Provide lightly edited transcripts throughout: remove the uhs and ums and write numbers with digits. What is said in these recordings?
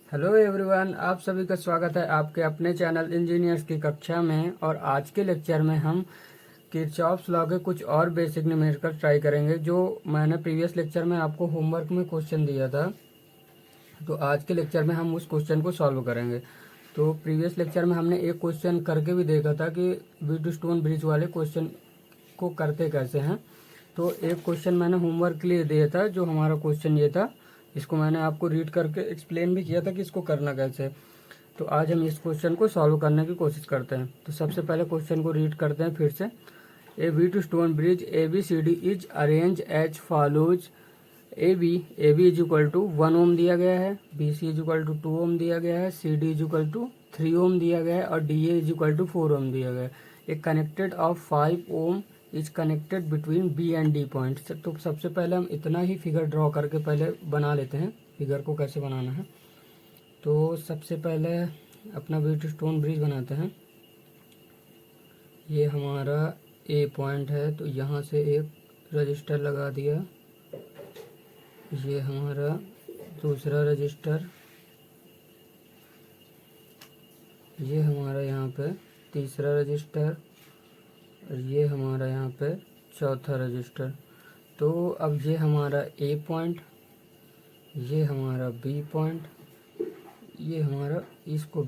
Hello everyone, आप सभी का स्वागत है आपके अपने चैनल इंजीनियर्स की कक्षा में। और आज के लेक्चर में हम किरचॉफ्स लॉ के कुछ और बेसिक न्यूमेरिकल ट्राई करेंगे जो मैंने प्रीवियस लेक्चर में आपको होमवर्क में क्वेश्चन दिया था। तो आज के लेक्चर में हम उस क्वेश्चन को सॉल्व करेंगे। तो प्रीवियस लेक्चर में हमने एक क्वेश्चन करके भी देखा था कि व्हीटस्टोन ब्रिज वाले क्वेश्चन को करते कैसे हैं। तो एक क्वेश्चन मैंने होमवर्क के लिए दिया था, जो हमारा क्वेश्चन ये था। इसको मैंने आपको रीड करके एक्सप्लेन भी किया था कि इसको करना कैसे है। तो आज हम इस क्वेश्चन को सॉल्व करने की कोशिश करते हैं। तो सबसे पहले क्वेश्चन को रीड करते हैं फिर से। A Wheatstone bridge ABCD is arrange as follows. A B is equal to 1 ohm दिया गया है, BC is equal to 2 ohm दिया गया है, CD is equal to 3 ohm दिया गया है और DA is equal to 4 ohm दिया गया है। एक connected of 5 ohm is connected between B and D point. तो सबसे पहले हम इतना ही फिगर ड्रॉ करके पहले बना लेते हैं फिगर को कैसे बनाना है। तो सबसे पहले अपना व्हीटस्टोन ब्रिज बनाते हैं। ये हमारा A पॉइंट है, तो यहाँ से एक रजिस्टर लगा दिया। ये हमारा दूसरा रजिस्टर, ये हमारा यहाँ पे तीसरा रजिस्टर और ये हमारा यहाँ पे चौथा रजिस्टर। तो अब ये हमारा A पॉइंट, ये हमारा B पॉइंट, ये हमारा इसको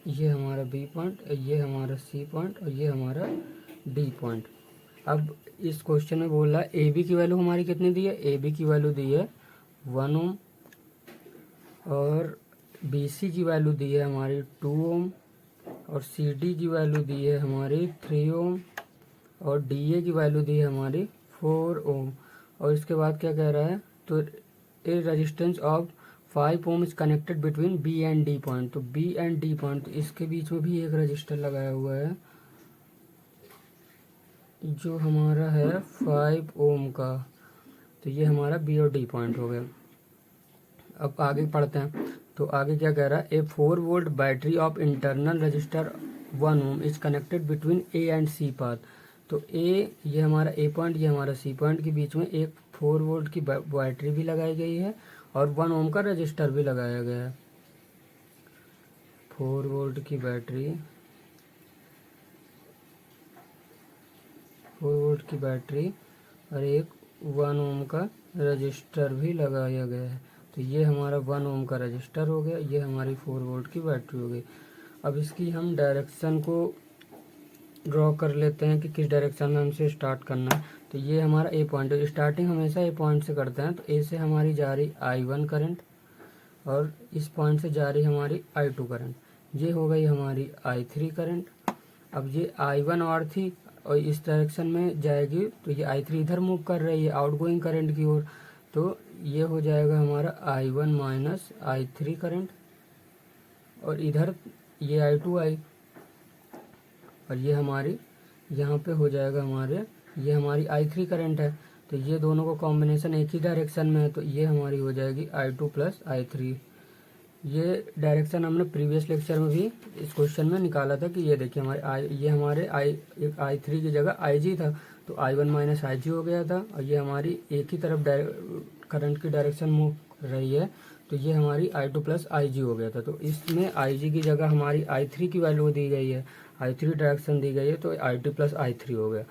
ये हमारा B पॉइंट, ये हमारा C पॉइंट और ये हमारा D पॉइंट। अब इस क्वेश्चन में बोल रहा है ए बी की वैल्यू हमारी कितनी दी है। ए बी की वैल्यू दी है 1 ओम और BC की वैल्यू दी है हमारी 2 ओम और CD की वैल्यू दी है हमारी 3 ओम और DA की वैल्यू दी है हमारी 4 ओम। और इसके बाद क्या कह रहा है, तो a resistance of 5 ohm is connected between B and D point. तो B एंड D पॉइंट, इसके बीच में भी एक रजिस्टर लगाया हुआ है जो हमारा है 5 ओम का। तो ये हमारा B और D पॉइंट हो गया। अब आगे पढ़ते हैं। तो आगे क्या कह रहा है, a 4 volt battery of internal resistor 1 ohm is connected between A and C path. तो ये हमारा A पॉइंट, ये हमारा C पॉइंट के बीच में एक 4 वोल्ट की बैटरी भी लगाई गई है और 1 ओम का रजिस्टर भी लगाया गया है। 4 वोल्ट की बैटरी, 4 वोल्ट की बैटरी और एक 1 ओम का रजिस्टर भी लगाया गया है। तो ये हमारा 1 ओम का रजिस्टर हो गया, ये हमारी 4 वोल्ट की बैटरी हो गई। अब इसकी हम डायरेक्शन को ड्रॉ कर लेते हैं कि किस डायरेक्शन में हमसे स्टार्ट करना है। तो ये हमारा A पॉइंट है, स्टार्टिंग हमेशा A पॉइंट से करते हैं। तो A से हमारी जा रही I1 करंट और इस पॉइंट से जा रही हमारी I2 करंट। ये हो गई हमारी I3 करंट। अब ये I1 और थी और इस डायरेक्शन में जाएगी, तो ये I3 इधर मूव कर रही है आउटगोइंग करंट की ओर। तो ये हो जाएगा हमारा I1 माइनस I3 करंट और इधर ये I2 आई और ये हमारी यहाँ पे हो जाएगा हमारे, ये हमारी I3 करंट है। तो ये दोनों का कॉम्बिनेशन एक ही डायरेक्शन में है, तो ये हमारी हो जाएगी I2 प्लस I3। ये डायरेक्शन हमने प्रीवियस लेक्चर में भी इस क्वेश्चन में निकाला था कि ये देखिए हमारे I3 की जगह IG था, तो I1 माइनस IG हो गया था और ये हमारी एक ही तरफ करंट की डायरेक्शन मूव कर रही है, तो ये हमारी I2 प्लस IG हो गया था। तो इसमें IG की जगह हमारी I3 की वैल्यू दी गई है, I3 डायरेक्शन दी गई है, तो I2 प्लस I3 हो गया।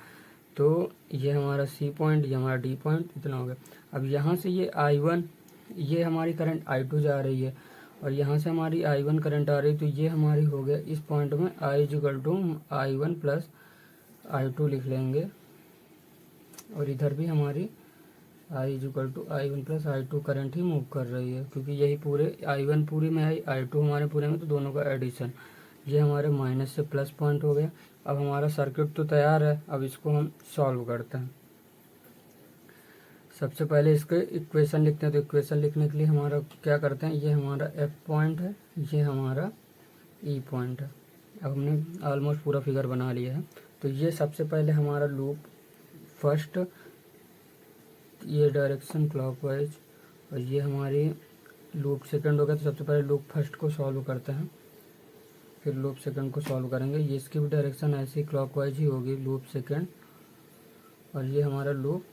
तो ये हमारा C पॉइंट, ये हमारा D पॉइंट, इतना हो गया। अब यहाँ से ये I1, ये हमारी करंट I2 जा रही है और यहाँ से हमारी I1 करंट आ रही, तो ये हमारी हो गया इस पॉइंट में I equal to I1 plus I2 लिख लेंगे और इधर भी हमारी I equal to I1 plus I2 current ही मूव कर रही है, क्योंकि यही पूरे I1 पूरी में है, I2 हमारे पूरे में, तो दोनों का एडिशन। ये हमारे माइनस से प्लस पॉइंट हो गया। अब हमारा सर्किट तो तैयार है, अब इसको हम सॉल्व करते हैं। सबसे पहले इसके इक्वेशन लिखते हैं। तो इक्वेशन लिखने के लिए हमारा क्या करते हैं, ये हमारा F पॉइंट है, ये हमारा E पॉइंट है। अब हमने ऑलमोस्ट पूरा फिगर बना लिया है। तो ये सबसे पहले हमारा लूप फर्स्ट, ये डायरेक्शन क्लॉकवाइज और ये हमारी लूप सेकंड हो गया। तो सबसे पहले लूप फर्स्ट को सॉल्व करते हैं, फिर लूप सेकंड को सॉल्व करेंगे। ये इसकी भी डायरेक्शन ऐसी क्लॉकवाइज ही होगी, लूप सेकंड, और ये हमारा लूप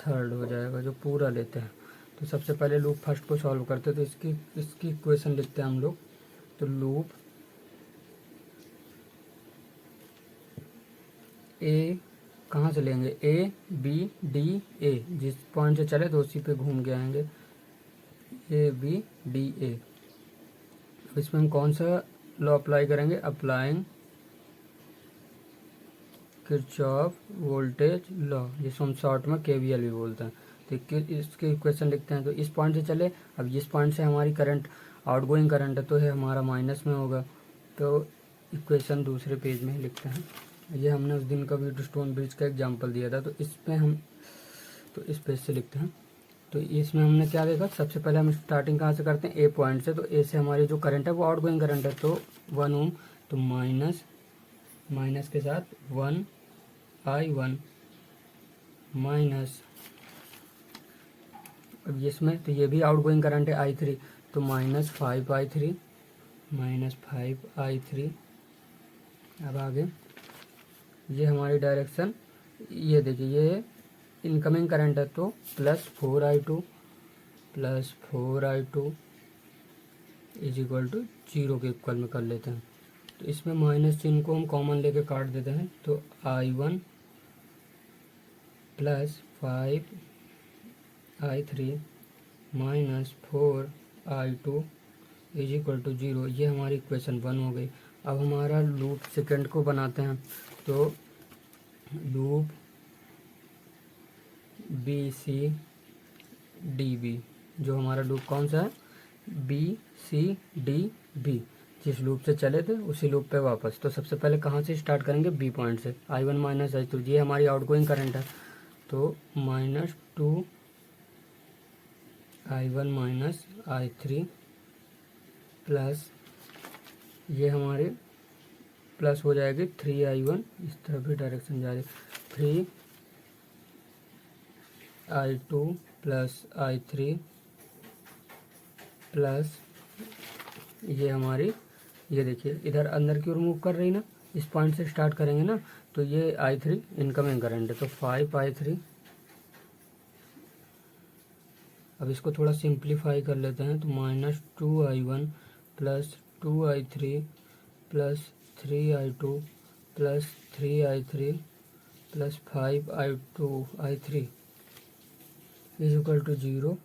थर्ड हो जाएगा जो पूरा लेते हैं। तो सबसे पहले लूप फर्स्ट को सॉल्व करते हैं। तो इसकी इक्वेशन लिखते हैं हम लोग। तो लूप ए कहाँ से लेंगे, ए बी डी ए, जिस पॉइंट से चले तो उसी पे घूम के आएंगे, ए बी डी ए। इसमें हम कौन सा लॉ अप्लाई करेंगे, अप्लाइंग किरचॉफ वोल्टेज लॉ, जिसको हम शॉर्ट में केवीएल भी बोलते हैं। तो इसके इक्वेशन लिखते हैं। तो इस पॉइंट से चले, अब इस पॉइंट से हमारी करंट आउटगोइंग करंट है तो है हमारा माइनस में होगा। तो इक्वेशन दूसरे पेज में ही लिखते हैं। ये हमने उस दिन का व्हीटस्टोन ब्रिज का एग्जांपल दिया था, तो इसमें हम तो इस पेज से लिखते हैं। तो इसमें हमने क्या देखा, सबसे पहले हम स्टार्टिंग कहाँ से करते हैं, ए पॉइंट से। तो ए से हमारी जो करंट है वो आउटगोइंग करंट है, तो 1 ओम। तो माइनस के साथ 1I1 माइनस, अब इसमें तो ये भी आउटगोइंग करंट है I3, तो -5I3 -5I3। अब आगे ये हमारी डायरेक्शन, ये देखिए ये इनकमिंग करंट है, तो +4I2 इज इक्वल टू 0 के इक्वल में कर लेते हैं। तो इसमें माइनस चिन्ह को हम कॉमन लेके काट देते हैं। तो I1 +5I3 -4I2 is equal to 0। ये हमारी इक्वेशन 1 हो गई। अब हमारा लूप सेकंड को बनाते हैं। तो लूप BCDB, जो हमारा लूप कौन सा है, BCDB, जिस लूप से चले थे उसी लूप पे वापस। तो सबसे पहले कहाँ से स्टार्ट करेंगे, बी पॉइंट से। I1 माइनस I2, ये हमारी आउटगोइंग करंट है, तो -2I1 माइनस I3 प्लस, ये हमारे प्लस हो जाएगी 3I1, इस तरफ भी डायरेक्शन जा रही, 3I2 प्लस I3 प्लस, ये हमारी, ये देखिए इधर अंदर की ओर मूव कर रही ना, इस पॉइंट से स्टार्ट करेंगे ना, तो ये I3 इनकमिंग करंट है, तो 5I3। अब इसको थोड़ा सिंप्लीफाई कर लेते हैं। तो -2I1 plus 2I3 plus 3I2 plus 3I3 plus 5I3 is equal to 0।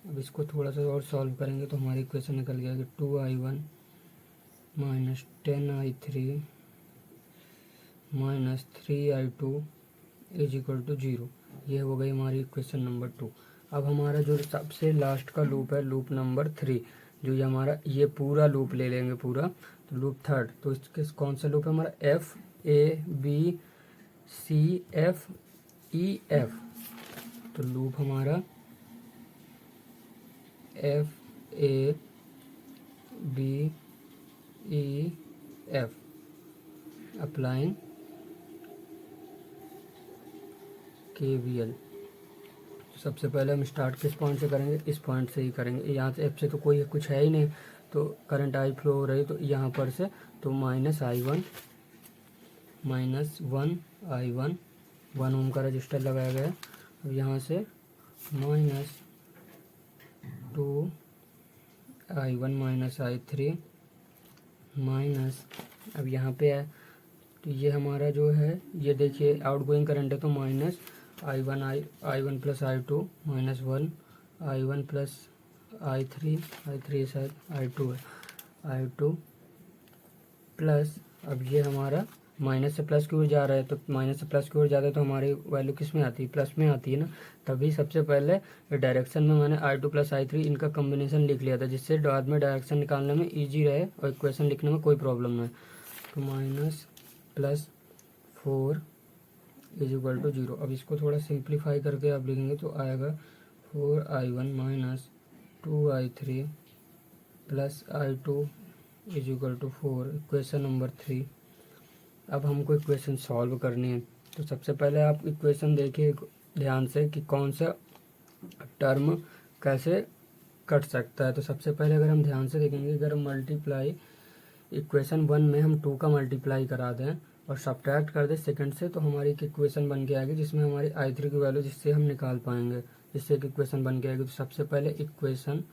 अब इसको थोड़ा सा और सॉल्व करेंगे तो हमारी इक्वेशन निकल गया कि 2I1 minus 10I3 minus 3I2 is equal to 0। ये हो गई हमारी इक्वेशन नंबर 2। अब हमारा जो सबसे लास्ट का लूप है, लूप नंबर 3, जो ये हमारा, ये पूरा लूप ले लेंगे पूरा, तो लूप थर्ड। तो इसके कौन सा लूप है हमारा, FABCFEF। तो लूप हमारा FABEF, अप्लाइंग KVL। सबसे पहले हम स्टार्ट किस पॉइंट से करेंगे, इस पॉइंट से ही करेंगे। यहाँ से F से तो कोई कुछ है ही नहीं, तो करंट I फ्लो हो रही, तो यहाँ पर से तो -I1 माइनस 1I1, 1 ओम का रजिस्टर लगाया गया। अब यहाँ से -2I1 माइनस I3 माइनस, अब यहाँ पे है, तो ये हमारा जो है, ये देखिए आउटगोइंग करंट है, तो I1 plus I2 -1I1 plus I3 शायद I2 है, I2 प्लस, अब ये हमारा माइनस से प्लस की ओर जा रहा है, तो माइनस से प्लस की ओर जाता है तो हमारी वैल्यू किस में आती है, प्लस में आती है ना। तभी सबसे पहले डायरेक्शन में मैंने I2 प्लस I3 इनका कम्बिनेशन लिख लिया था, जिससे बाद में डायरेक्शन निकालने में इजी रहे और इक्वेशन लिखने में कोई प्रॉब्लम ना है। तो -+4 इज इक्वल टू 0। अब इसको थोड़ा सिंप्लीफाई करके आप लिखेंगे तो आएगा 4I1 minus 2I3 plus I2 is equal to 4, equation number 3। अब हमको इक्वेशन सॉल्व करनी है। तो सबसे पहले आप इक्वेशन देखिए ध्यान से कि कौन सा टर्म कैसे कट सकता है। तो सबसे पहले अगर हम ध्यान से देखेंगे, अगर हम मल्टीप्लाई इक्वेशन 1 में हम 2 का मल्टीप्लाई करा दें और सब्ट्रैक्ट कर दे सेकंड से, तो हमारी एक इक्वेशन बन के आएगी जिसमें हमारी i3 की वैल्यू जिससे हम निकाल पाएंगे, जिससे एक इक्वेशन बन के आएगी। तो सबसे पहले इक्वेशन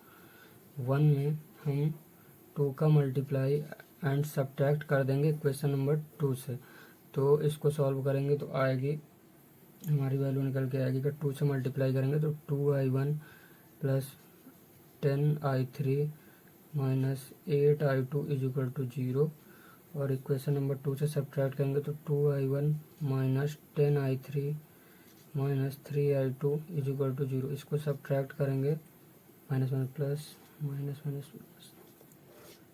1 में हम 2 का मल्टीप्लाई एंड सब्ट्रैक्ट कर देंगे इक्वेशन नंबर 2 से। तो इसको सॉल्व करेंगे तो आएगी हमारी वैल्यू निकल के आएगी कि 2 से मल्टीप्लाई करेंगे तो 2i1 plus 10i3 minus 8i2 is equal to 0। और इक्वेशन नंबर 2 से सब्ट्रैक्ट करेंगे तो 2i1 minus 10i3 minus 3i2 is equal to 0। इसको सब्ट्रैक्ट करेंगे minus minus plus minus minus plus,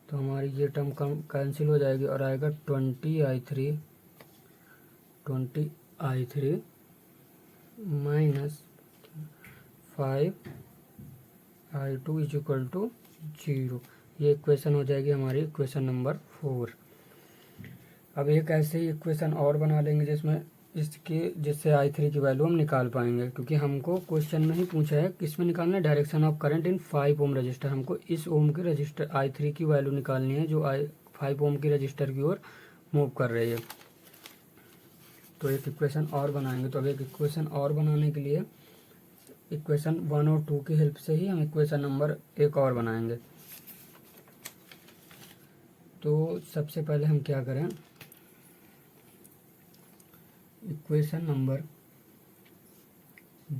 तो हमारी ये टर्म कैंसिल हो जाएगी और आएगा 20i3 minus 5i2 is equal to 0। ये इक्वेशन हो जाएगी हमारी इक्वेशन नंबर 4। अब एक ऐसे ही इक्वेशन और बना लेंगे जिससे i3 की वैल्यू हम निकाल पाएंगे, क्योंकि हमको क्वेश्चन में ही पूछा है किसमें निकालना है, direction of current in 5 ohm resistor. हमको इस ओम के रजिस्टर i3 की वैल्यू निकालनी है जो 5 ओम की रजिस्टर की ओर मूव कर रही है। तो एक इक्वेशन और बनाएंगे। तो अब एक इक्वेशन और बनाने के लिए इक्वेशन 1 और 2 की हेल्प से ही हम इक्वेशन नंबर एक और बनाएंगे। तो सबसे पहले हम क्या करें, इक्वेशन नंबर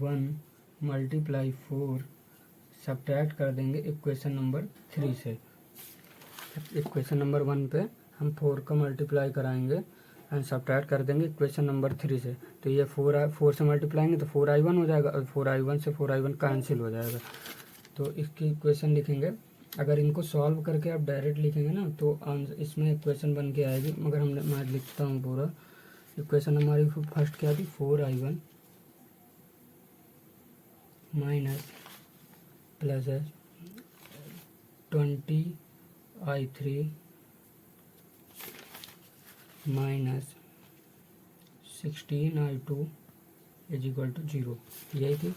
1 मल्टीप्लाई 4 सब्ट्रैक्ट कर देंगे इक्वेशन नंबर 3 से। इक्वेशन नंबर 1 पे हम 4 का मल्टीप्लाई कराएंगे एंड सब्ट्रैक्ट कर देंगे इक्वेशन नंबर 3 से। तो ये 4 से मल्टीप्लाएंगे तो 4i1 हो जाएगा और 4i1 से 4i1 कैंसिल हो जाएगा। तो इसकी इक्वेशन लिखेंगे। अगर इनको सॉल्व करके आप डायरेक्ट लिखेंगे ना तो आंसर इसमें इक्वेशन बन के आएगी, मगर मैं लिखता हूँ पूरा। इक्वेशन हमारी फर्स्ट क्या थी, 4i1 माइनस प्लस है 20i3 minus 16i2 is equal to 0, यही थी।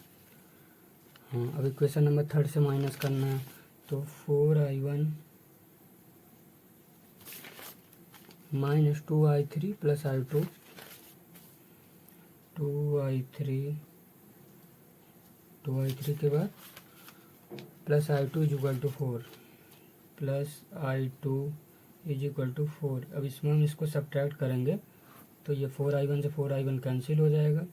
हाँ, अब इक्वेशन नंबर 3 से माइनस करना है तो 4i1 minus 2i3 plus i2 2i3 के बाद plus i2 is equal to 4 plus i2 is equal to 4। अब इसमें हम इसको सब्ट्रैक्ट करेंगे तो ये 4i1 से 4i1 कैंसिल हो जाएगा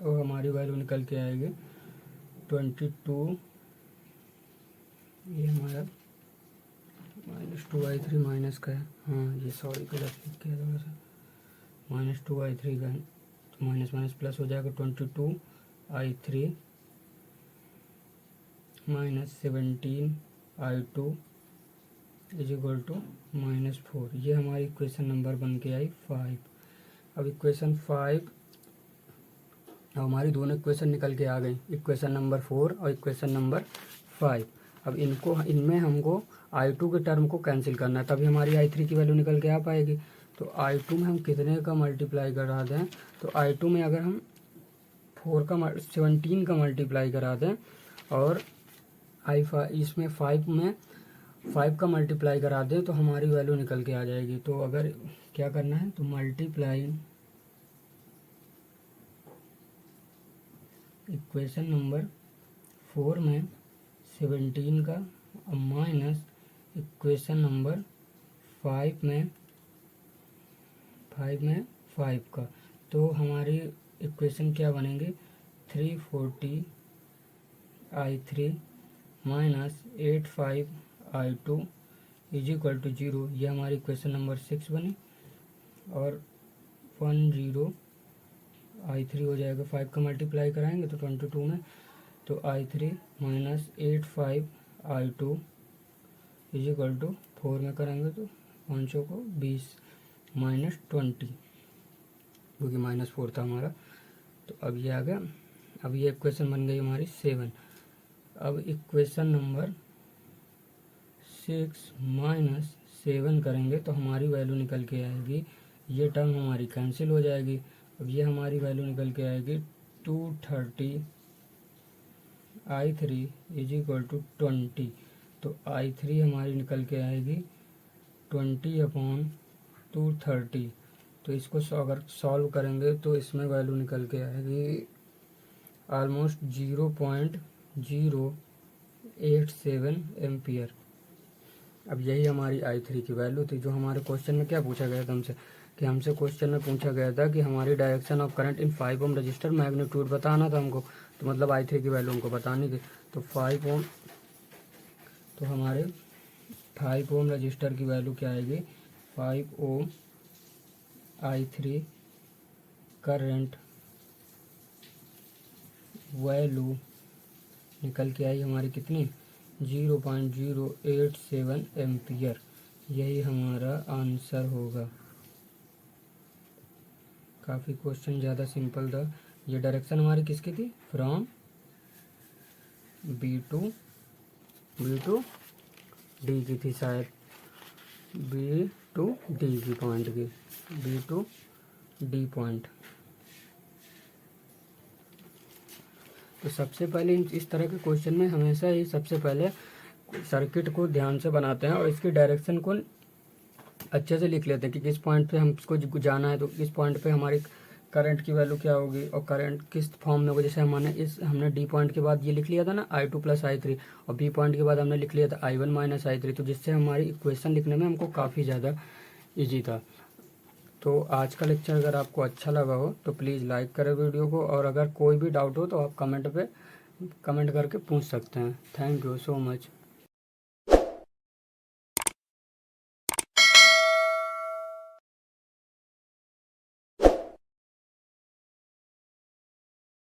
और हमारी वैल्यू निकल के आएगी 22। ये हमारा माइनस 2i3 माइनस का है, हाँ ये सॉरी गलत लिख किया थोड़ा सा, माइनस 2i3 का तो माइनस माइनस प्लस हो जाएगा 22i3 minus 17i2 is equal to -4। ये हमारी इक्वेशन नंबर बन के आई 5। अब इक्वेशन 5, अब हमारी दोनों इक्वेशन निकल के आ गई, इक्वेशन नंबर 4 और इक्वेशन नंबर 5। अब इनमें हमको i2 के टर्म को कैंसिल करना है, तभी हमारी i3 की वैल्यू निकल के आ पाएगी। तो i2 में हम कितने का मल्टीप्लाई करा दें, तो i2 में अगर हम 17 का मल्टीप्लाई करा दें और इसमें 5 में 5 का मल्टीप्लाई करा दें तो हमारी वैल्यू निकल के आ जाएगी। तो अगर क्या करना है तो मल्टीप्लाई इक्वेशन नंबर 4 में 17 का माइनस इक्वेशन नंबर 5 में 5 का, तो हमारी इक्वेशन क्या बनेंगे 340i3 minus 85i2 is equal to 0। ये हमारी इक्वेशन नंबर 6 बनी और 10i3 हो जाएगा। 5 का मल्टीप्लाई कराएंगे तो 22 में, तो i3 minus 85i2 is equal to 4 में कराएंगे तो 5 को 20 माइनस 20, क्योंकि -4 था हमारा। तो अब ये आ गया। अब ये इक्वेशन बन गई हमारी 7। अब इक्वेशन नंबर 6 माइनस 7 करेंगे तो हमारी वैल्यू निकल के आएगी, ये टर्म हमारी कैंसिल हो जाएगी। अब ये हमारी वैल्यू निकल के आएगी 230i3 इज इक्वल टू 20। तो i3 हमारी निकल के आएगी 20/2 230। तो इसको अगर सॉल्व करेंगे तो इसमें वैल्यू निकल के आएगी ऑलमोस्ट 0.087 एम्पियर। अब यही हमारी I3 की वैल्यू थी। जो हमारे क्वेश्चन में क्या पूछा गया था हमसे, कि हमसे क्वेश्चन में पूछा गया था कि हमारी direction of current in 5 ohm resistor magnitude बताना था हमको। तो मतलब I3 की वैल्यू हमको बतानी थी। तो 5 ओम, तो हमारे 5 ओम रजिस्टर की वैल्यू क्या आएगी, 5 ओम I3 करंट वैल्यू निकल के आई हमारी कितनी, 0.087 एम्पियर। यही हमारा आंसर होगा। काफ़ी क्वेश्चन ज़्यादा सिंपल था। ये डायरेक्शन हमारी किसकी थी, फ्रॉम B टू D की थी शायद, B टू D की पॉइंट की, B टू D पॉइंट। तो सबसे पहले इस तरह के क्वेश्चन में हमेशा ही सबसे पहले सर्किट को ध्यान से बनाते हैं और इसकी डायरेक्शन को अच्छे से लिख लेते हैं कि किस पॉइंट पे हमको जाना है, तो किस पॉइंट पे हमारी करंट की वैल्यू क्या होगी और करंट किस फॉर्म में होगी। जैसे हमने डी पॉइंट के बाद ये लिख लिया था ना I2 + I3, और बी पॉइंट के बाद हमने लिख लिया था I1 - I3। तो जिससे हमारी इक्वेशन लिखने में हमको काफ़ी ज़्यादा ईजी था। तो आज का लेक्चर अगर आपको अच्छा लगा हो तो प्लीज़ लाइक करें वीडियो को, और अगर कोई भी डाउट हो तो आप कमेंट करके पूछ सकते हैं। Thank you so much.